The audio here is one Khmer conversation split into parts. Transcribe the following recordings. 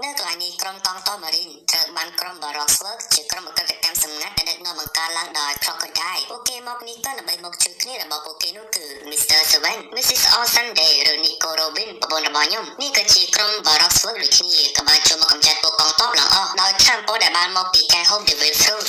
នៅកន្លែងនេះក្រុមកងទ័ពម៉ារីនត្រូវបានក្រុម Baroxworks ជាក្រុមអក្រិតកម្មសម្ងាត់ដែលដឹកនាំបង្កើតឡើងដោយ Crocodile ពួកគេមកនេះក៏ដើម្បីមកជួយគ្នារបស់ពួកគេនោះគឺ Mr. Seven Mrs. Allsunday ឬ Nico Robin ប្រពន្ធរបស់ខ្ញុំនេះក៏ជាក្រុម Baroxworks ដូចគ្នាក៏បានចូលមកកម្ចាត់ពួកកងទ័ពឡើងអស់ដោយថាមពលដែលបានមកពីការហូប Devil Fruit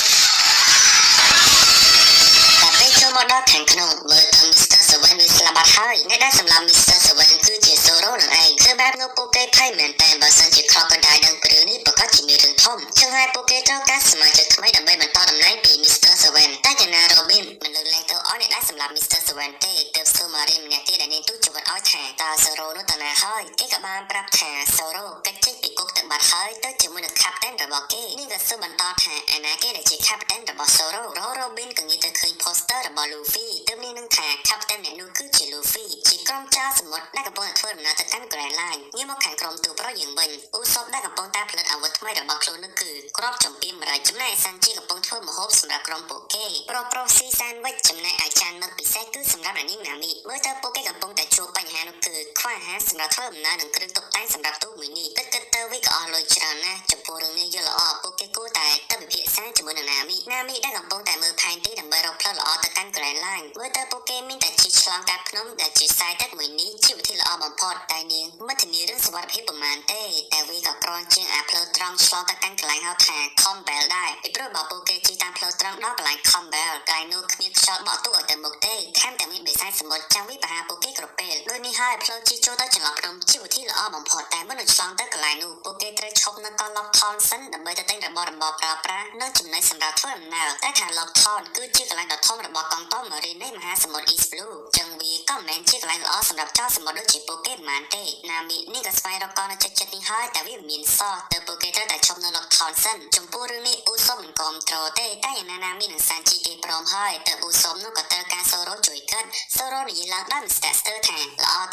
តែពេលចូលមកដល់ខាងក្នុងមើលទៅ Mr. Seven វាស្លាប់បាត់ហើយអ្នកដែលសម្លាប់ Mr. Seven គឺជា Zoro នឹងឯងគឺបែបនោះពួកគេភ័យមែនតែបើសិនជា Crocodile ដឹងពីរឿងនេះប្រកាសជាមានរឿងធំចឹងហើយពួកគេត្រូវការសមាជិកថ្មីដើម្បីបន្តតំណែងពី Mr. Seven តែយ៉ាងណា Robin មិនលើកលែងទៅអស់អ្នកដែលសម្លាប់ Mr. Seven ទេទើប Submarine ម្នាក់ទៀតដែលនាងទូចជីវិតឲ្យថាតើ Zoro នោះទៅណាហើយគេក៏បានប្រាប់ថា Zoro កិច្ចចេញពីគុកទៅបាត់ហើយទៅជាមួយនឹង Captain របស់គេនេះក៏សួរបន្តថាឯណាគេដែលជា Captain របស់ Zoro Robin ក៏ងាកទៅឃើញ poster របស់ Luffy ទើបនាងនឹងថា Captain អ្នកនោះគឺជា Luffy ជាក្រុមចៅសមុទ្រដែលកំពុងធ្វើដំណើរទៅកាន់ Grand Line ងាកមកខាងក្រុមទូប្រយើងវិញឧសពដែលកំពុងតែផលិតអាវុធថ្មីរបស់ខ្លួននោះគឺគ្រាប់ចំពាមរៃចំណែកសាន់ជីកំពុងធ្វើម្ហូបសម្រាប់ក្រុមពួកគេប្រុសស៊ីសានវិចចំណែកអាចារ្យមកពិសេសគឺសម្រាប់នាងណាមីមើលទៅពួកគេកំពុងតែជួបបញ្ហានោះគឺខ្វះអាហារសម្រាប់ធ្វើដំណើរនិងគ្រឿងតុបតែងសម្រាប់ទូមួយនេះគិតទៅវាក៏អស់លុយច្រើនណាស់ចំពោះរឿងនេះយល់ល្អពួកគេគួរតែទៅពិភាក្សាជាមួយនឹងណាមីដែលកំពុងតែមើលផែនទីដើម្បីរកផ្លូវល្អទៅកាន់ Grand Line មើលទៅពួកគេមានតែជិះឆ្លងកាត់ភ្នំដែលជាខ្សែទឹកមួយនេះជាវិធីល្អបំផុតតែនាងមិនធានារឿងសុវត្ថិភាពប្រមាណទេតែវាក៏ក្រជាងអាផ្លូវត្រង់ឆ្លងទៅកាន់កន្លែងហៅថា Combel ដែរពីព្រោះបើពួកគេជិះតាមផ្លូវត្រង់ដល់កន្លែង Combel កន្លែងនោះគ្មានខ្យល់បក់ទុកឲ្យទៅមុខទេថែមទាំងមានបិសាចសមុទ្រចាំវាប្រហារពួកគេគ្រប់ពេលដូចនេះហើយផ្លូវជិះចូលទៅចន្លោះភ្នំជាវិធីល្អបំផុតតែមុននឹងឆ្លងទៅកន្លែងនោះពួកគេត្រូវឈប់នៅកន្លោះ Thon សិនដើម្បីទៅទិញរបស់របរប្រើប្រាស់និងចំណីសម្រាប់ធ្វើដំណើរតែខាងឡុក Thon គឺជាកន្លែងដ៏ធំរបស់កងទ័ព Marine នៃមហាសមុទ្រ East Blue ចឹងវាក៏មិនមែនជាកន្លែងល្អសម្រាប់ចោលសមុទ្រដូចជាពួកគេប៉ុន្មានទេណាមីនេះក៏ស្វែងរកកងនៅចិត្តនេះហើយតែវាមានសោះទៅពួកគេត្រូវតែឈប់នៅឡុក Thon សិនចំពោះរឿងនេះឧសមមិនគ្រប់ត្រូលទេតែយ៉ាងណាមីនឹងសានជីគេព្រមហើយទៅឧសមនោះក៏ត្រូវការ Zoro ជួយកិន Zoro និយាយឡើងដល់ Mr. Stir ថាល្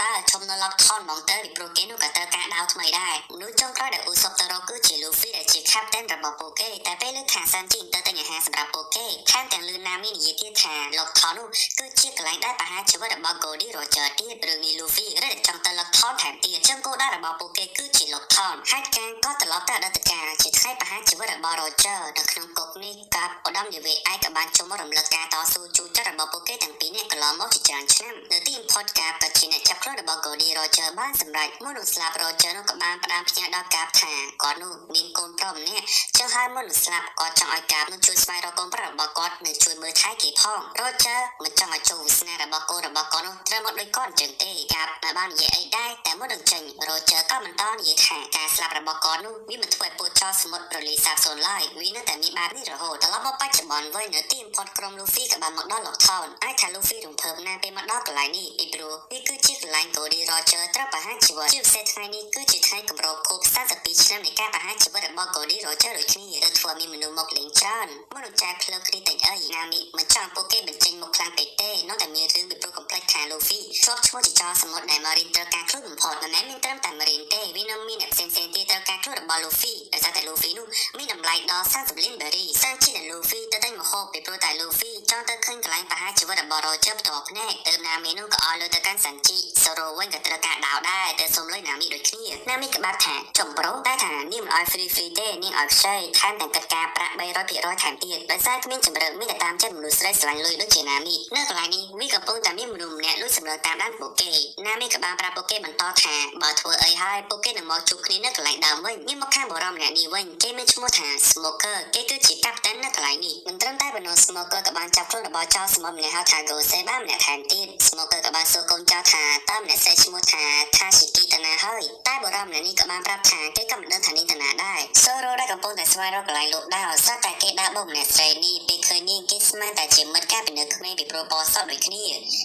អតើឈប់នៅឡុក Thon ហ្មងទៅពីព្រោះគេនោះក៏ត្រូវការដាវថ្មីដែរមនុស្សចុងក្រោយដែលឧសមទៅរកគឺជា Luffy ដែលជា Captain របស់ពួកគេតែពេលលើខាងសានជីទៅទិញអាហារសម្រាប់ពួកគេថែមទាំងលឺណាមីនិយាយទៀតថាឡុក Thon នោះគឺជាកន្លែងដែលប្រហារជីវិតរបស់ Goldie Roger ទៀតរឿងនេះ Luffy រត់ចង់ទៅឡុក Thon ថែមទៀតចឹងគោលដៅរបស់ពួកគេគឺជាឡុក Thon ហើយការក៏ត្រឡប់ទៅអតីតកាលជាថ្ងៃប្រហារជីវិតរបស់ Roger នៅក្នុងគុកនេះកាប់ឧត្តមនាវីឯកក៏បានចូលមករំលឹកការតស៊ូជូរចត់របស់ពួកគេទាំងពីរនាក់កន្លងមកជាច្រើនឆ្នាំនៅទី import ការក៏ជាអ្នកចាប់ខ្លួនរបស់ Goldie Roger បានសម្រេចមុននឹងស្លាប់ Roger នោះក៏បានផ្ដាំផ្ញើដល់កាបថាគាត់នោះមានកូនប្រុសម្នាក់ចឹងហើយមុននឹងស្លាប់គាត់ចង់ឲ្យកាបនោះជួយស្វែងរកកូនប្រុសរបស់គាត់និងជួយមើលថែគេផង Roger មិនចង់ឲ្យចូលវាសនារបស់កូនរបស់គាត់នោះត្រូវមកដូចគាត់អញ្ចឹងទេកាបមិនបាននិយាយអីដែរតែមុននឹងចេញ Roger ក៏បន្តនិយាយថាការស្លាប់របស់គាត់នោះវាមិនធ្វើឲ្យពួកចោរសមុទ្ររលាយសាបសូន្យឡើយវានៅតែមានបែបនេះរហូតត្រឡប់មកបច្ចុប្បន្នវិញនៅទី import ក្រុម Luffy ក៏បានមកដល់ Lock Town អាចថា Luffy រំភើបណាស់ពេលមកដល់កន្លែងនេះពីព្រោះវាគឺជាកន្លែង Goldie Roger ត្រូវប្រហារជីវិតជាពិសេសថ្ងៃនេះគឺជាថ្ងៃគម្រប់ខួប42ឆ្នាំនៃការប្រហារជីវិតរបស់ Goldie Roger ដូចគ្នាទៅធ្វើមានមនុស្សមកលេងច្រើនមុននឹងចែកផ្លូវគ្នាតែអីណាមីមិនចង់ពួកគេបញ្ចេញមុខខ្លាំងពេកទេនោះតែមានរឿងពីព្រោះកំ ផ្លេចថា Luffy ជាប់ឈ្មោះជាចោរសមុទ្រដែល Marine ត្រូវការខ្លួនបំផុតមិនមែនមានត្រឹមតែ Marine ទេវានៅមានអ្នកផ្សេងៗទៀតត្រូវការខ្លួនរបស់ Luffy ដោយសារតែ Luffy នោះមានតម្លៃដល់30លានបារីសាជាដែល Luffy ទៅតែមកហូបពីព្រោះតែ Luffy ចង់ទៅឃើញកន្លែងប្រហារជីវិតរបស់ Roger ផ្ទាល់ភ្នែកទៅ Nami នោះក៏ឲ្យលើទៅកាន់ Sanji Zoro វិញក៏ត្រូវការដាវដែរទៅសុំលុយ Nami ដូចគ្នា Nami ក៏បាត់ថាចំប្រុសតែថានាងមិនឲ្យ free ទេនាងឲ្យខ្ចីថែមទាំងកិច្ចការប្រាក់ 300% ថែមទៀតដោយសារគ្មានជំរឿនមានតែតាមចិត្តមនុស្សស្រីស្រឡាញ់លុយដូចជា Nami នៅកន្លែងនេះវាកំពុងតែមានមនុស្សម្នាក់លួចសម្លឹងតាមដានពួកគេ Nami ក៏បានប្រាប់ពួកគេបន្តថាបើធ្វើអីហើយពួកគេនឹងមកជួបគ្នានៅកន្លែងដើមវិញងាកមកខាងបរិមម្នាក់នេះវិញគេមានឈ្មោះថា Smoker គេគឺជាកាប់តាន់នៅកន្លែងនេះមិនត្រឹមតែប៉ុណ្ណោះ Smoker ក៏បានចាប់ខ្លួនរបស់ចោរសមុទ្រម្នាក់ហៅថា Gose បានម្នាក់ថែមទៀត Smoker ក៏បានសួរកូនចោរថាតើម្នាក់ស្រីឈ្មោះថា Tashiki តាណាហើយតែបរិមម្នាក់នេះក៏បានប្រាប់ថាគេក៏មិនដឹងថានាងតាណាដែរ Zoro ដែលកំពុងតែស្វែងរកកន្លែងលោកដាវសត្វតែគេដើរបោកម្នាក់ស្រីនេះពេលឃើញនាងគេស្មានតែជាមិត្តកាលពីនៅក្មេងពីប្រូបសដូចគ្នា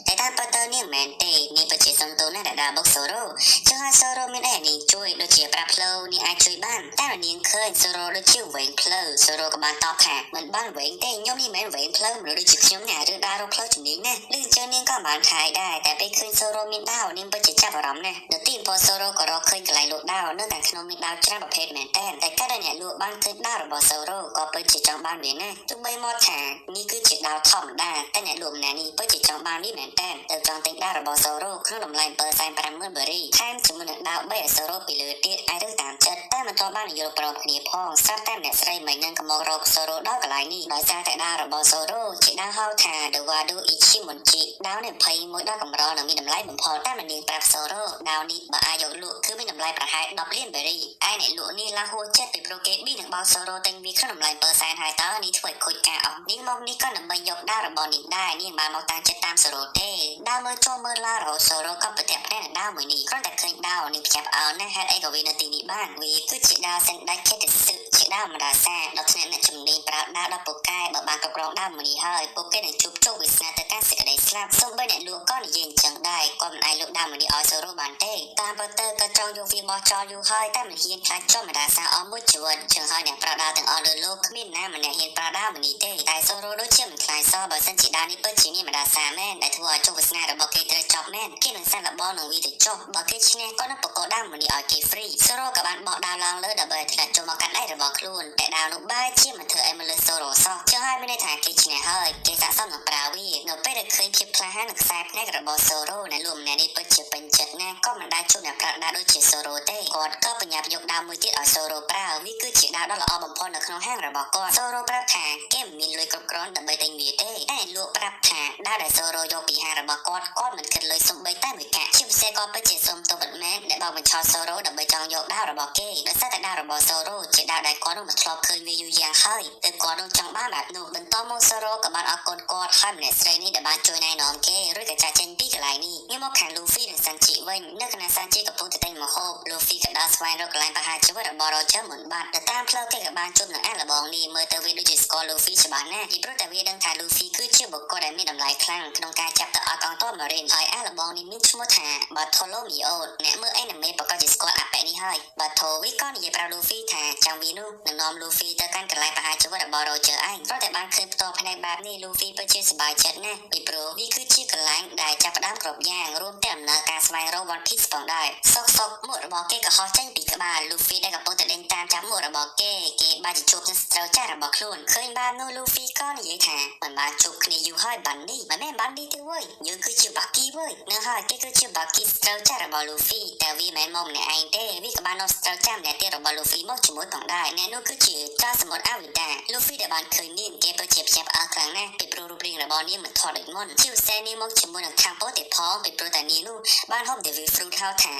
តែតាមពិតទៅនាងមិនមែនទេនាងពិតជាសំទោសណាស់ដែលដើរបោក Zoro ចឹងហើយ Zoro មានអីនាងជួយដូចជាប្រាប់ផ្លូវនាងអាចជួយបានតែនាងឃើញ Zoro ដូចជាវែងផ្លូវ Zoro ក៏បានតបថាមិនបានវែងទេខ្ញុំនេះមិនមែនវែងផ្លូវមនុស្សដូចជាខ្ញុំណាឬដើររកផ្លូវជំនាញណាឬជើងនាងក៏បានថៃដែរតែពេលឃើញ Zoro មានដាវនាងពិតជាចាប់អារម្មណ៍ណាស់នៅទីពោ Zoro ក៏រកឃើញកន្លែងលក់ដាវនៅតែក្នុងមានដាវច្រើនប្រភេទមែនតើតែកាលដែលអ្នកលក់បានឃើញដាវរបស់ Zoro ក៏ពិតជាចង់បានវាណាទោះបីមកថានេះគឺជាដាវធម្មតាតែអ្នកលក់ម្នាក់នេះពិតជាចង់បានវាមែនតើទៅចង់ទិញដាវរបស់ Zoro ក្នុងតម្លៃ 750,000 បារីថែមជាមួយនឹងដាវ3 Zoro ពីលើទៀតអាចរើសតាមចិត្តតែមិន មិនទាន់បានយល់ព្រមគ្នាផងស្រាប់តែអ្នកស្រីមិននឹងកំងរកសូរ៉ូដល់កន្លែងនេះដោយសារតែដាវរបស់សូរ៉ូជាដាវហៅថា The Wado Ichimonji ដាវនេះ21ដល់កម្រនិងមានតម្លៃបំផុតតែមិននាងប្រាប់សូរ៉ូដាវនេះបើអាចយកលក់គឺមានតម្លៃប្រហែល10លានបេរីឯអ្នកលក់នេះឡាហួរចិត្តពីប្រូគេប៊ីនឹងបោកសូរ៉ូទិញវាក្នុងតម្លៃ%ហើយតើនេះធ្វើឲ្យខូចការអស់នាងមកនេះក៏ដើម្បីយកដាវរបស់នាងដែរនាងបានមកតាំងចិត្តតាមសូរ៉ូទេដាវមើលចូលមើលឡារហូតសូរ៉ូក៏ប្រទាក់ផ្នែកដាវមួយនេះគ្រាន់តែឃើញដាវនាងចាប់អើណាហេតុអីក៏វានៅទីនេះបានវាគឺជាដាវសិនដាច់ចិត្តសឹកជាដាវម្ដាសាដល់ថ្នាក់អ្នកជំនាញប្រើដាវដល់ពូកែបើបានគ្រប់គ្រងដាវមួយនេះហើយពួកគេនឹងជួបជោគវាសនាទៅកាន់សេចក្តីស្លាប់សូម្បីអ្នកលក់ក៏និយាយអញ្ចឹងដែរគាត់មិនអាចលក់ដាវមួយនេះឲ្យសូរ៉ូបានទេតាមពិតទៅក៏ចង់យកវាបោះចោលយូរហើយតែមិនហ៊ានខ្លាចជាប់ម្ដាសាអស់មួយជីវិតចឹងហើយអ្នកប្រើដាវទាំងអស់លើលោកគ្មានណាម្នាក់ហ៊ានប្រើដាវមួយនេះទេតែសូរ៉ូដូចជាមិនខ្លាចសោះបើសិនជាដាវនេះពិតជាមានម្ដាសាមែនដែលធ្វើឲ្យជោគវាសនារបស់គេត្រូវចប់មែនគេនឹងសាកល្បងនឹងវាទៅចុះបើគេឈ្នះក៏នឹងបកកដាវមួយនេះឲ្យគេ free សូរ៉ូក៏បានបោះដាវឡើងលើដើម្បីធ្លាក់ចូលមកកាន់ដៃរបស់ខ្លួនតែដាវនោះបែរជាមិនធ្វើឲ្យមកលើសូរ៉ូសោះចឹងហើយមានន័យថាគេឈ្នះហើយគេស័ក្តិសមនឹងប្រើវានៅពេលដែលឃើញភាពក្លាហាននិងខ្សែភ្នែករបស់សូរ៉ូអ្នកលក់ម្នាក់នេះពិតជាពេញចិត្តណាស់ក៏មិនដែលជួបអ្នកប្រើដាវដូចជាសូរ៉ូទេគាត់ក៏បញ្ញាប់យកដាវមួយទៀតឲ្យសូរ៉ូប្រើវាគឺជាដាវដ៏ល្អបំផុតនៅក្នុងហាងរបស់គាត់សូរ៉ូប្រាប់ថាគេមិនមានលុយគ្រប់គ្រាន់ដើម្បីទិញវាទេតែអ្នកលក់ប្រាប់ថាដាវដែលសូរ៉ូយកពីហាងរបស់គាត់មិនគិតលុយសំបីតែមួយកាក់ជាពិសេសក៏ពិតជាសុំទោសបិទមែនដែលបោកបញ្ឆោតសូរ៉ូដើម្បីចង់យកដាវរបស់គេដោយសារតែដាវរបស់សូរ៉ូជាដាវដែលគាត់នឹងមិនធ្លាប់ឃើញវាយូរយ៉ាងហើយទើបគាត់នឹងចង់បានបែបនោះបន្តមកសូរ៉ូក៏បានអរគុណគាត់ហើយម្នាក់ស្រីនេះដែលបានជួយណែនាំគេឬក៏ចាក់ចេញពីកន្លែងនេះងាកមកខាងលូហ្វីនិងសាន់ជីវិញនៅខណៈសាន់ជីកំពុងតែទិញម្ហូបលូហ្វីក៏ដើរស្វែងរកកន្លែងប្រហែលជីវិតរបស់រ៉ូជ័រមុនបាត់ទៅតាមផ្លូវគេក៏បានជួបនឹងអាឡបងនេះមើលទៅវាដូចជាស្គាល់លូហ្វីច្បាស់ណាស់ពីព្រោះតែវាដឹងថាលូហ្វីគឺជាបុគ្គលដែលមានតម្លៃខ្លាំងក្នុងការចាប់ទៅឲ្យកងទ័ពម៉ារីនហើយអាឡបងនេះមានឈ្មោះថាបាថូឡូមីអូអ្នកមើលអេនីមេប្រកាសជាស្គាល់អាប៉ែនេះហើយបាថូវីក៏និយាយប្រាប់លូហ្វីថាចង់វានោះនឹងនាំលូហ្វីទៅកាន់កន្លែងប្រហែលជីវិតរបស់រ៉ូជ័រឯងព្រោះតែបានឃើញផ្ទាល់ផ្នែកបែបនេះលូហ្វីពិតជាសប្បាយចិត្តណាស់ពីព្រោះវាគឺជាកន្លែងដែលចាប់ផ្ដើមគ្រប់យ៉ាងរួមទាំងដំណើរការស្វែងរក One Piece ផងដែរសុកមុខរបស់គេក៏ហោះចេញពីក្បាលលូហ្វីដែលកំពុងតែដេញតាមចាប់មុខរបស់គេបានជួបនឹងស្រូវចាស់របស់ខ្លួនឃើញបាននោះលូហ្វីក៏និយាយថាមិនបានជួបគ្នាយូរហើយបាននេះមិនមែនបាននេះទេវើយយើងគឺជាបាគីវើយនៅហើយគេគឺជាបាគីស្រូវចាស់របស់លូហ្វីតែវាមិនមែនមកម្នាក់ឯងទេវាក៏បាននាំស្រូវចាស់ម្នាក់ទៀតរបស់លូហ្វីមកជាមួយផងដែរអ្នកនោះគឺជាចៅសមុទ្រអាវីដាលូហ្វីដែលបានឃើញនាងគេពិតជាភ្ញាក់ផ្អើលខ្លាំងណាស់ពីព្រោះរូបរាងរបស់នាងមិនថតដូចមុនជាពិសេសនាងមកជាមួយនឹងខាំពោទៀតផងពីព្រោះតែនាងនោះបានហូប Devil Fruit ហៅថា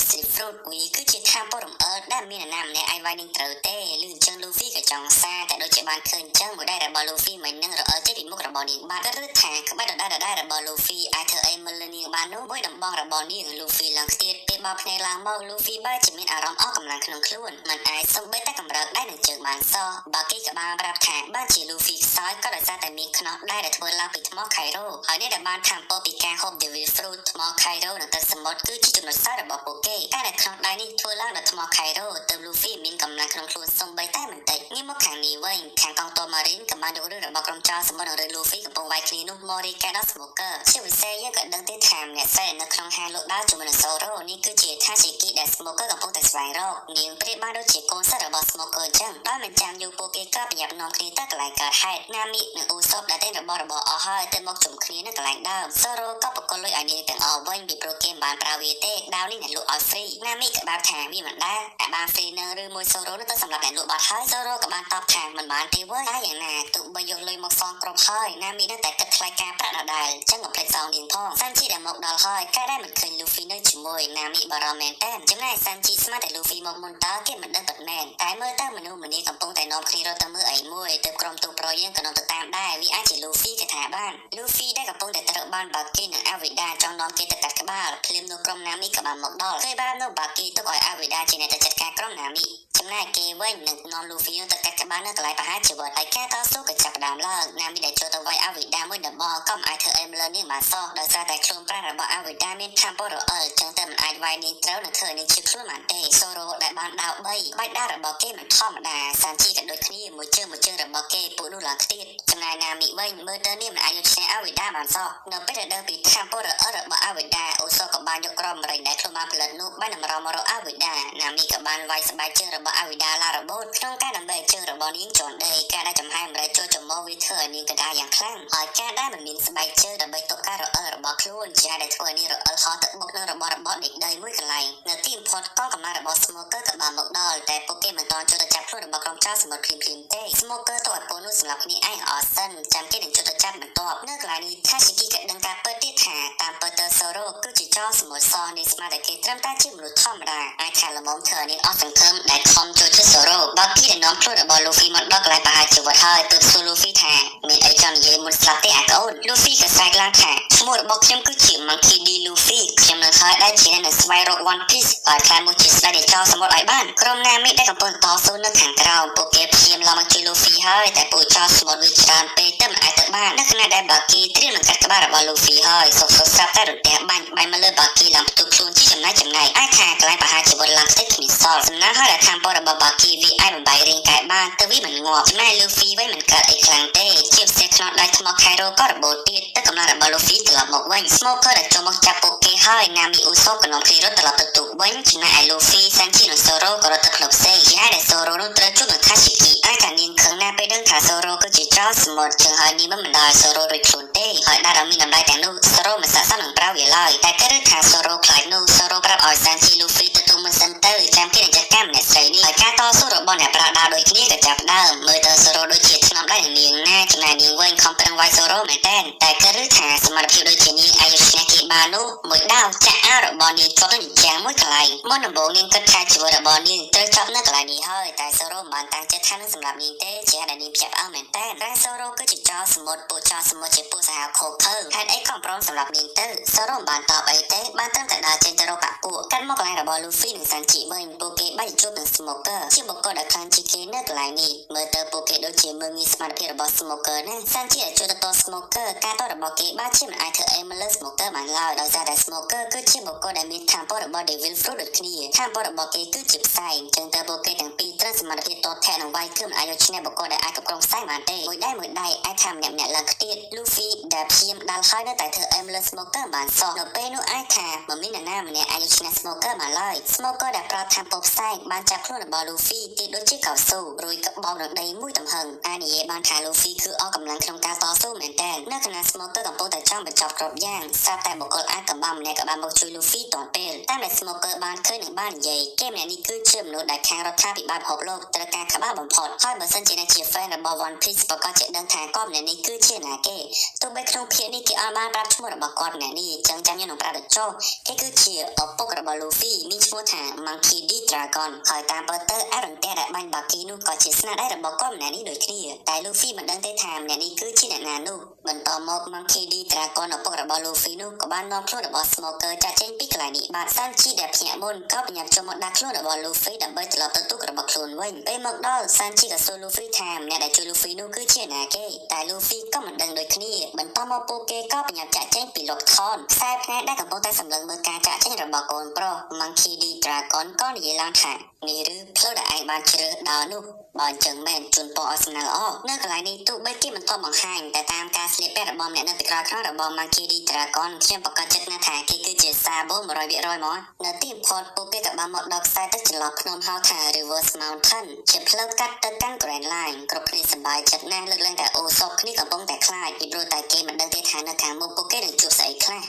Slip Fruit វាគឺជាខាំពោរំអើតដែលមាននរណាម្នាក់អាចវាយនាងត្រូវទេលឺអញ្ចឹងលូហ្វីក៏ចង់សារតែដូចជាបានឃើញអញ្ចឹងមួយដៃរបស់លូហ្វីមិននឹងរអិលចេញពីមុខរបស់នាងបានក៏រឹតថាក្បាច់ដដែលរបស់លូហ្វីអាចធ្វើអីមើលនាងបាននោះមួយដំបងរបស់នាងលូហ្វីឡើងខ្ទាតពេលបោកភ្នែកឡើងមកលូហ្វីបែរជាមានអារម្មណ៍អស់កម្លាំងក្នុងខ្លួនមិនអាចសំបីតែកម្រើកដៃនឹងជើងបានសោះបើគេក៏បានប្រាប់ថាបានជាលូហ្វីខ្សោយក៏ដោយសារតែមានខ្នោះដៃដែលធ្វើឡើងពីថ្មខៃរ៉ូហើយនេះដែលបានថាំពោពីការហូប Devil Fruit ថ្មខៃរ៉ូនៅទឹកសមុទ្រគឺជាចំណុចខ្សោយរបស់ពួកគេតែនៅក្នុងដៃនេះធ្វើឡើងដោយថ្មខៃរ៉ូទើបលូហ្វីមានកម្លាំងក្នុងខ្លួនសំបីតែបន្តិចងាកមកខាងនេះវិញខាងកងទ័ពម៉ារីនក៏បានយករឿងរបស់ក្រុមចៅសមុទ្រនិងរឿងលូហ្វីកំពុងវាយគ្នានោះមករីកាដល់ Smoker ជាពិសេសយើងក៏ដឹងទេថាអ្នកស្រីនៅក្នុងហាងលក់ដាវជាមួយនឹងសូរ៉ូនេះគឺជាថាជាគីដែល Smoker កំពុងតែស្វែងរកនាងប្រៀបបានដូចជាកូនសិស្សរបស់ Smoker អញ្ចឹងដោយមិនចាំយូរពួកគេក៏ប្រញាប់នាំគ្នាទៅកន្លែងកើតហេតុណាមីនិងអ៊ូសូបដែលតែរបស់អស់ហើយទៅមកជុំគ្នានៅកន្លែងដើមសូរ៉ូក៏បកគលលុយឲ្យនាងទាំងអស់វិញពីព្រោះគេមិនបានប្រើវាទេដាវនេះអ្នកលក់ឲ្យ free ណាមីក៏បានថាវាមិនដែរតែបាន free នៅឬមួយសូរ៉ូទៅសម្រាប់អ្នកលក់បាត់ហើយសូរ៉ូក៏បានតបថាមិនបានទេវើតែយ៉ាងណាទោះបីយកលុយមកសងគ្រប់ហើយណាមីនៅតែគិតថ្លៃការប្រាក់ដដែលអញ្ចឹងកុំភ្លេចសងនាងផងសាន់ជីដែលមកដល់ហើយតែដែលមិនឃើញលូហ្វីនៅជាមួយណាមីបារ៉ាមែនតែចំណែកសាន់ជីស្មានតែលូហ្វីមកមុនតើគេមិនដឹងពិតមែនតែមើលទៅមនុស្សម្នាកំពុងតែនាំគ្នារត់ទៅមើលអីមួយទៅក្រុមទូប្រយើងក៏នាំទៅតាមដែរវាអាចជាលូហ្វីគេថាបានលូហ្វីដែលកំពុងតែត្រូវបានបាគីនិងអាវីដាចង់នាំគេទៅកាត់ក្បាលភ្លាមនោះក្រុមណាមីក៏បានមកដល់គេបាននោះបាគីទុកឲ្យអាវីដាជាអ្នកទៅចាត់ការក្រុមណាមីចំណែកគេវិញនឹងនាំលូហ្វីទៅកាត់ក្បាលនៅកន្លែងប្រហែលជីវិតហើយការតស៊ូក៏ចាប់ផ្ដើមឡើងណាមីដែលចូលទៅវាយអាវីដាមួយដំបងក៏មិនអាចធ្វើអីម្លឹងនាងបានសោះដោយសារតែខ្លួនប្រាណរបស់អាវីដាមានថាំពរអិលចឹងតែមិនអាចវាយនាងត្រូវនឹងធ្វើនាងជឿខ្លួនបានទេសូរ៉ូដែលបានដាវ3បាច់ដាវរបស់គេមិនធម្មតាសាន់ជីក៏ដូចគ្នាមួយជើងរបស់គេពួកនោះឡើងខ្ទៀតចំណែកណាមីវិញមើលទៅនាងមិនអាចយកឈ្នះអាវីដាបានសោះនៅពេលដែលដឹងពីថាំពរអិលរបស់អាវីដាអូសូក៏បានយកក្រុមរែងដែលខ្លួនបានផលិតនោះបានតម្រូវមករកអាវីដាណាមីក៏បានវាយស្បែកជើងរបស់ របស់អវិដាឡារបូតក្នុងការដើម្បីជើងរបស់នាងជន់ដីការដែលចំហាយម្រេចចូលចំមកវាធ្វើឲ្យនាងកដាយ៉ាងខ្លាំងហើយការដែលមិនមានស្បែកជើងដើម្បីទប់ការរអិលរបស់ខ្លួនជាដែលធ្វើឲ្យនាងរអិលហោះទៅបុកនឹងរបស់ដេកដីមួយកន្លែងនៅទីបំផុតកងកម្លាំងរបស់ Smoker ក៏បានមកដល់តែពួកគេមិនទាន់ចូលទៅចាប់ខ្លួនរបស់ក្រុមចៅសមុទ្រភ្លាមៗទេ Smoker ទៅឲ្យពលនោះសម្រាប់គ្នាឯងអស់សិនចាំគេនឹងចូលទៅចាប់បន្ទាប់នៅកន្លែងនេះ Tashiki ក៏ដឹងការពិតទៀតថាតាមពិតទៅ Zoro គឺជាចៅសមុទ្រសនេះស្មានតែគេត្រឹមតែជាមនុស្សធម្មតាអាចថាល្មមធ្វើឲ្យនាងអស់សង្ឃឹមដែលខំចូលជួយ Zoro បើគេដែលនាំខ្លួនរបស់ Luffy មកដល់កន្លែងប្រហារជីវិតហើយទើបសួរ Luffy ថាមានអីចង់និយាយមុនស្លាប់ទេអាកូន Luffy ក៏ស្រែកឡើងថាឈ្មោះរបស់ខ្ញុំគឺជា Monkey D Luffy ខ្ញុំនឹងហើយដែលជាអ្នកនឹងស្វែងរក One Piece ហើយខ្លាចមកជាស្ដេចនៃចៅសមុទ្រឲ្យបានក្រុមណាមីដែលកំពុងតស៊ូនៅខាងក្រោមពួកគេព្យាយាមឡមកជួយ Luffy ហើយតែពួកចៅសមុទ្រវាច្រើនពេកទៅមិនអាចទៅបាននៅខណៈដែល Baki ត្រៀមនឹងកាត់ក្បាលរបស់ Luffy ហើយសុកស្រាប់តែរទេះបាញ់មកលើ Baki ឡើងផ្ទុកខ្លួនជាចំណែកអាចថាកន្លែងប្រហារជីវិតឡើងស្ទេចគ្មានសល់សំណាងហើយដែលខាងពលរបស់ Baki វាអាចបំបីរាងកាយបានទៅវាមិនងាប់ចំណែក Luffy វិញមិនកើតអីខ្លាំងទេជាពិសេសខ្នោតដៃថ្ម Kairo ក៏របូតទៀតទឹកកម្លាំងរបស់ Luffy ត្រឡប់មកវិញ Smoker ដែលចូលមកចាប់ពួកគេហើយ Nami Usopp ក៏នាំគ្នារត់ត្រឡប់ទៅទូកវិញចំណែកឯ Luffy Sanji និង Zoro ក៏រត់ទៅក្នុងផ្សេងជាហើយដែល Zoro នោះត្រូវជួបនឹង Tashiki អាចថានាងខឹងណាស់ពេលដឹងថា Zoro គឺជាចៅសមុទ្រចឹងហើយនាងមិនដល់ Zoro រួចខ្លួនទេហើយដែលមានតម្លៃទាំងនោះ Zoro មិនស័ក្តិសមនឹងប្រាវវាឡើយតែគេដឹងថា Zoro ខ្លាចនោះ Zoro ប្រាប់ឲ្យ Sanji Luffy ទៅទូមិនសិនទៅចាំគេនឹងចាត់ការម្នាក់ស្រីនេះហើយការតស៊ូរបស់អ្នកប្រាដាដូចគ្នាក៏ចាប់ដើមមើលទៅ Zoro ដូចជាថ្នាំដៃនឹងនាងណាចំណែកនាងវិញខំប្រឹងវាយ Zoro មែនតែគេដឹងថាសមត្ថភាពដូចជានាងអាចឈ្នះគេបាននោះមួយដាវចាក់អារបស់នាងក៏ទៅយ៉ាងមួយកន្លែងមុនដំបូងនាងគិតថាជីវិតរបស់នាងត្រូវចប់នៅកន្លែងនេះហើយតែ Zoro មិនបានតាំងចិត្តថានឹងសម្រាប់នាងទេជាដែលនាងភ្ញាក់ផ្អើលមែនតែតែ Zoro គឺជាចៅសមុទ្រពួកចៅសមុទ្រជាពួកសហគមន៍ខើហេតុអីក៏ប្រមសម្រាប់នាងទៅ Zoro មិនបានតបអីទេបានត្រឹមតែដើរចេញទៅរកពួកកាន់មកកន្លែងរបស់ Luffy និង Sanji វិញពួកគេបានជួបនឹង Smoker ជាបុគ្គលដែលខ្លាំងជាងគេនៅកន្លែងនេះមើលទៅពួកគេដូចជាមើលងាយសមត្ថភាពរបស់ Smoker ណា Sanji ដែលជួយទៅ Smoker ការតបរបស់គេបានជាមិនអាចធ្វើអីមកលើ Smoker បានឡើយដោយសារតែ Smoker គឺជាបុគ្គលដែលមានថាមពលរបស់ Devil Fruit ដូចគ្នាថាមពលរបស់គេគឺជាផ្សែងចឹងទៅពួកគេទាំងពីរត្រូវសមត្ថភាពតថែនឹងវាយគឺមិនអាចយកឈ្នះបុគ្គលដែលអាចគ្រប់គ្រងផ្សែងបានទេមួយដៃអាចថាម្នាក់ឡើងខ្ទៀត Luffy ដែលព្យាយាមដាល់ហើយនៅតែធ្វើអីមកលើ Smoker បានសោះនៅពេលនោះអាចថាមិនមាននរណាម្នាក់អាចយកឈ្នះ Smoker បានឡើយ Smoker ដែលប្រើថាមពលផ្សែងបានចាប់ខ្លួនរបស់ Luffy ទីដូចជាកៅស៊ូរួយក្បោកនឹងដីមួយទំហឹងអាចនិយាយបានថា Luffy គឺអស់កម្លាំងក្នុងការតស៊ូមែនទែននៅខណៈ Smoker កំពុងតែចង់បញ្ចប់គ្រប់យ៉ាងស្រាប់តែបុគ្គលអាចកំបាំម្នាក់ក៏បានមកជួយ Luffy តពេលតាមដែល Smoker បានឃើញនឹងបាននិយាយគេម្នាក់នេះគឺជាមនុស្សដែលខាងរដ្ឋាភិបាលពិភពលោកត្រូវការក្បាលបំផុតហើយបើសិនជាអ្នកជា fan របស់ One Piece ប្រកាសជាដឹងថាគាត់ម្នាក់នេះគឺជាណាគេទោះបីក្នុងភាគនេះគេអត់បានប្រាប់ឈ្មោះរបស់គាត់ម្នាក់នេះចឹងចាំខ្ញុំនឹងប្រាប់ដល់ចុះគេគឺជាឪពុករបស់ Luffy មានឈ្មោះថា Monkey D Dragon ហើយតាមពិតទៅអរន្ទះដែលបាញ់ Baki នោះក៏ជាស្នាដៃរបស់គាត់ម្នាក់នេះដូចគ្នាតែ Luffy មិនដឹងទេថាម្នាក់នេះគឺជាអ្នកណានោះបន្តមក Monkey D Dragon ឪពុករបស់ Luffy នោះក៏បាននាំខ្លួនរបស់ Smoker ចាក់ចេញពីកន្លែងនេះបាទ Sanji ដែលភ្ញាក់មុនក៏បញ្ញាប់ចូលមកដាក់ខ្លួនរបស់ Luffy ដើម្បីត្រឡប់ទៅទូករបស់ខ្លួនវិញពេលមកដល់ Sanji ក៏សួរ Luffy ថាម្នាក់ដែលជួយ Luffy នោះគឺជាណាគេតែ Luffy ក៏មិនដឹងដូចគ្នាបន្តមកពួកគេក៏បញ្ញាប់ចាក់ចេញពីលោកថនខ្សែភ្នែកដែលកំពុងតែសម្លឹងមើលការចាក់ចេញរបស់កូនប្រុស Monkey D Dragon ក៏និយាយឡើងថានេះឬផ្លូវដែលឯងបានជ្រើសដើរនោះបើអញ្ចឹងមែនជូនពរឲ្យសំណាងល្អនៅកន្លែងនេះទោះបីគេមិនតបបង្ហាញតែតាមការស្លៀកពាក់របស់អ្នកនៅពីក្រោយខ្នងរបស់ Monkey D Dragon ខ្ញុំប្រកាសចិត្តណាស់ថាគេគឺជាសាបូ 100% មកនៅទីបំផុតពួកគេក៏បានមកដល់ខ្សែទឹកចន្លោះភ្នំហៅថា Reverse Mountain ជាផ្លូវកាត់ទៅកាន់ Grand Line គ្រប់គ្នាសប្បាយចិត្តណាស់លើកឡើងតែអូសពគ្នាកំពុងតែខ្លាចពីព្រោះតែគេមិនដឹងទេថានៅខាងមុខពួកគេនឹងជួបស្អីខ្លះ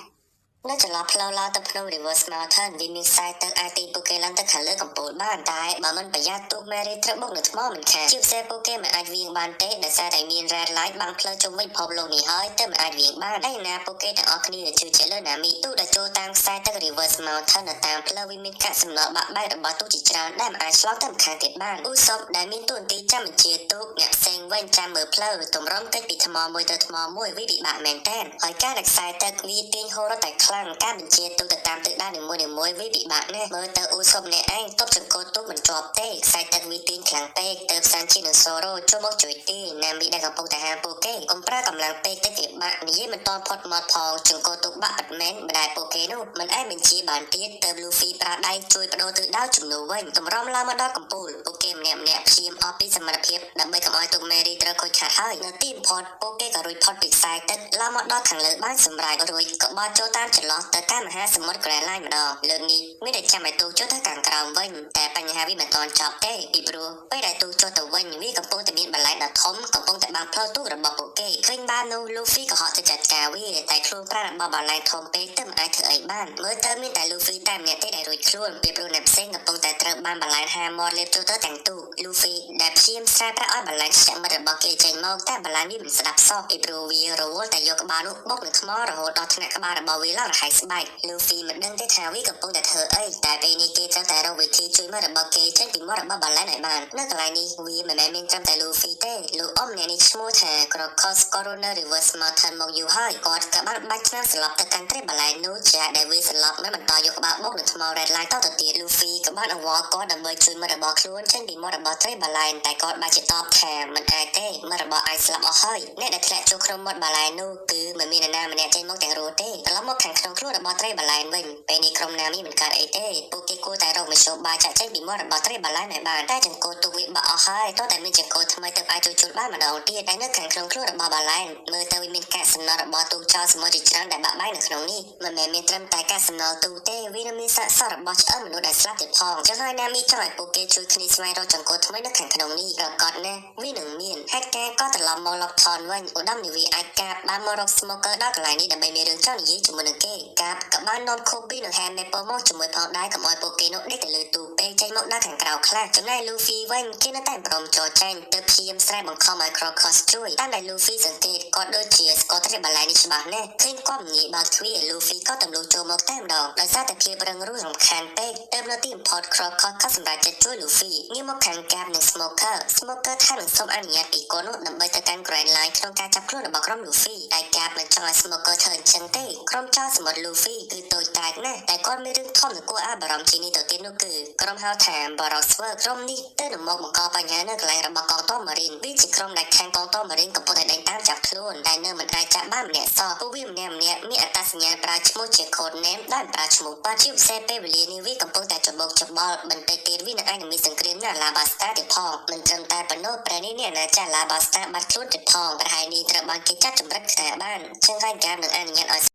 នៅចន្លោះផ្លូវឡើងទៅភ្នំ Reverse Mountain វាមានខ្សែទឹកអាចទីពួកគេឡើងទៅខាងលើកំពូលបានតែបើមិនប្រយ័ត្នទូកមេរីត្រូវបុកនៅថ្មមិនខានជាពិសេសពួកគេមិនអាចវាងបានទេដោយសារតែមាន Red Light បាំងផ្លូវជុំវិញពិភពលោកនេះហើយទើបមិនអាចវាងបានហើយណាពួកគេទាំងអស់គ្នាជឿជាក់លើ Nami ទូកដែលចូលតាមខ្សែទឹក Reverse Mountain នៅតាមផ្លូវវាមានកាកសំណល់បាក់បែករបស់ទូកជាច្រើនដែលមិនអាចឆ្លងទៅម្ខាងទៀតបាន Usopp ដែលមានតួនាទីចាំបញ្ជាទូកអ្នកផ្សេងវិញចាំមើលផ្លូវទម្រាំកិច្ចពីថ្មមួយទៅថ្មមួយវាពិបាកមែនតើហើយការរក្សាទឹកវាទាញហូររត់តែខ្លាំងការបញ្ជាទូកទៅតាមទឹកដៅនីមួយៗវាពិបាកណាស់មើលទៅ Usopp អ្នកឯងទប់ចង្កូតទូកមិនជាប់ទេខ្សែទឹកវាទាញខ្លាំងពេកទើប Sanji និង Zoro ចូលមកជួយទាញ Nami ដែលកំពុងតែហាមពួកគេកុំប្រើកម្លាំងពេកទៅវាបាក់និយាយមិនតន់ផុតមកផងចង្កូតទូកបាក់ប៉ាត់មែនម្ដាយពួកគេនោះមិនអាចបញ្ជាបានទៀតទើប Luffy ប្រើដៃជួយបដូរទិសដៅជំនួសវិញតម្រាំឡើងមកដល់កំពូលពួកគេម្ អ្នកព្យាយាមអស់ពីសមត្ថភាពដើម្បីកុំឲ្យទូមេរីត្រូវខូចខាតហើយនៅទីបំផុតពួកគេក៏រួចផុតពីខ្សែទឹកឡើងមកដល់ខាងលើបានសម្រេចរួចក៏បោះចូលតាមចន្លោះទៅកាន់មហាសមុទ្រ Greenland ម្ដងលើកនេះមានតែចាំឲ្យទូចូលទៅខាងក្រោមវិញតែបញ្ហាវាមិនទាន់ចប់ទេពីព្រោះពេលដែលទូចូលទៅវិញវាកំពុងតែមានបន្លែដ៏ធំកំពុងតែបាំងផ្លូវទូរបស់ពួកគេឃើញបាននោះ Luffy ក៏ហត់ទៅចាត់ការវាតែខ្លួនប្រាណរបស់បន្លែធំពេកទៅមិនអាចធ្វើអីបានមើលទៅមានតែ Luffy តែម្នាក់ទេដែលរួចខ្លួនពីព្រោះអ្នកផ្សេងកំពុងតែត្រូវបានបន្លែហាមាត់លេបចូលទៅទាំងទូ Luffy ដែលព្យាយាមស្រែប្រាក់ឲ្យបន្លែខ្ចាក់មិត្តរបស់គេចេញមកតែបន្លែវាមិនស្ដាប់សោះពីព្រោះវារវល់តែយកក្បាលនោះបុកនឹងថ្មរហូតដល់ថ្នាក់ក្បាលរបស់វាឡើងរហែកស្បែក Luffy មិនដឹងទេថាវាកំពុងតែធ្វើអីតែពេលនេះគេត្រូវតែរកវិធីជួយមិត្តរបស់គេចេញពីមាត់របស់បន្លែឲ្យបាននៅកន្លែងនេះវាមិនមែនមានត្រឹមតែ Luffy ទេលោកអ៊ំអ្នកនេះឈ្មោះថា Crocus Coroner Reverse Mountain មកយូរហើយគាត់ក៏បានបាច់ឆ្នាំស្លាប់ទៅកាន់ត្រីបន្លែនោះជាដែលវាស្លាប់មិនបន្តយកក្បាលបុកនឹងថ្ម Red Line តទៅទៀត Luffy ក៏បានអង្វរគាត់ដើម្បីជួយមិត្តរបស់ខ្លួនចេញពីមាត់របស់ត្រីបន្លែតែគាត់បានជាតបថាមិនអាចទេមិត្តរបស់អាចស្លាប់អស់ហើយអ្នកដែលធ្លាក់ចូលក្នុងមាត់បន្លែនោះគឺមិនមាននរណាម្នាក់ចេញមកទាំងរស់ទេត្រឡប់មកខាងក្នុងខ្លួនរបស់ត្រីបន្លែវិញពេលនេះក្រុមណាមីមិនកើតអីទេពួកគេគួរតែរកមធ្យោបាយចាក់ចេញពីមាត់របស់ត្រីបន្លែឲ្យបានតែចង្កូតទុកវាបាក់អស់ហើយតោះតែមានចង្កូតថ្មីទៅអាចជួយបានម្ដងទៀតតែនៅខាងក្នុងខ្លួនរបស់បន្លែមើលទៅវាមានកាកសំណល់របស់ទូកចោលសមុទ្រជាច្រើនដែលបាក់បែកនៅក្នុងនេះមិនមែនមានត្រឹមតែកាកសំណល់ទូទេវានៅមានសាកសពរបស់ឆ្អឹងមនុស្សដែលស្លាប់ទៀតផងចឹងហើយណាមីចង់ឲ្យពួកគេជួយគ្នាស្វែងរកចង្កូតថ្មីនៅខាងក្នុងនេះប្រកាសណាវានឹងមានហេតុការណ៍ក៏ត្រឡប់មកឡុកថនវិញឧត្តមនាវីអាចកាបបានមករក Smoker ដល់កន្លែងនេះដើម្បីមានរឿងចង់និយាយជាមួយនឹងគេកាបក៏បាននាំ Kobe និង Ham Maple មកជាមួយផងដែរកុំឲ្យពួកគេនោះដេកទៅលើទូពេលចេញមកដល់ខាងក្រៅខ្លះចំណែក Luffy វិញគេនៅតែព្រមចូលចាញ់ទៅព្យាយាមស្រែបង្ខំឲ្យ Crocus ជួយតាមដែល Luffy សង្កេតគាត់ដូចជាស្គាល់ត្រីបន្លែនេះច្បាស់ណាស់ឃើញគាត់ងាយបើកទ្វារ Luffy ក៏ទម្លុះចូលមកតែម្ដងដោយសារតែភាពរឹងរូសរំខានពេកទៅនៅទីបំផុត Crocus ក៏សម្រេចចិត្តជួយ Luffy ងាកមកខាងកាបនិង Smoker ថានឹងសូមអនុញ្ញាតពីគាត់នោះដើម្បីទៅកាន់ Grand Line ក្នុងការចាប់ខ្លួនរបស់ក្រុម Luffy តែកាបមិនចង់ឲ្យ Smoker ធ្វើអញ្ចឹងទេក្រុមចោរសមុទ្រ Luffy គឺតូចតាចណាស់តែគាត់មានរឿងធំនិងគួរឲ្យបារម្ភជាងនេះទៅទៀតនោះគឺក្រុមហៅថា Baroswer ក្រុមនេះទៅនឹងមកបង្កបញ្ហានៅកន្លែងរបស់កងទ័ព Marine វាជាក្រុមដែលខាងកងទ័ព Marine កំពុងតែដេញតាមចាប់ខ្លួនតែនៅមិនអាចចាប់បានម្នាក់សោះពួកវាម្នាក់មានអត្តសញ្ញាណប្រើឈ្មោះជា Code Name ដែលប្រើឈ្មោះបាជាពិសេសពេលវេលានេះវាកំពុងតែច្បោកច្បល់បន្តិចទៀតវានឹងអាចនឹងមានសង្គ្រាមនៅ Alabasta ទៀតផងមិនត្រឹមតែប៉ុណ្ណោះប្រនេះអាណាចក្រ Alabasta បាត់ខ្លួនទៀតផងប្រហែលនេះត្រូវបានគេចាប់ចម្រិតខ្សែបានចឹងហើយការនឹងអនុញ្ញាតឲ្យ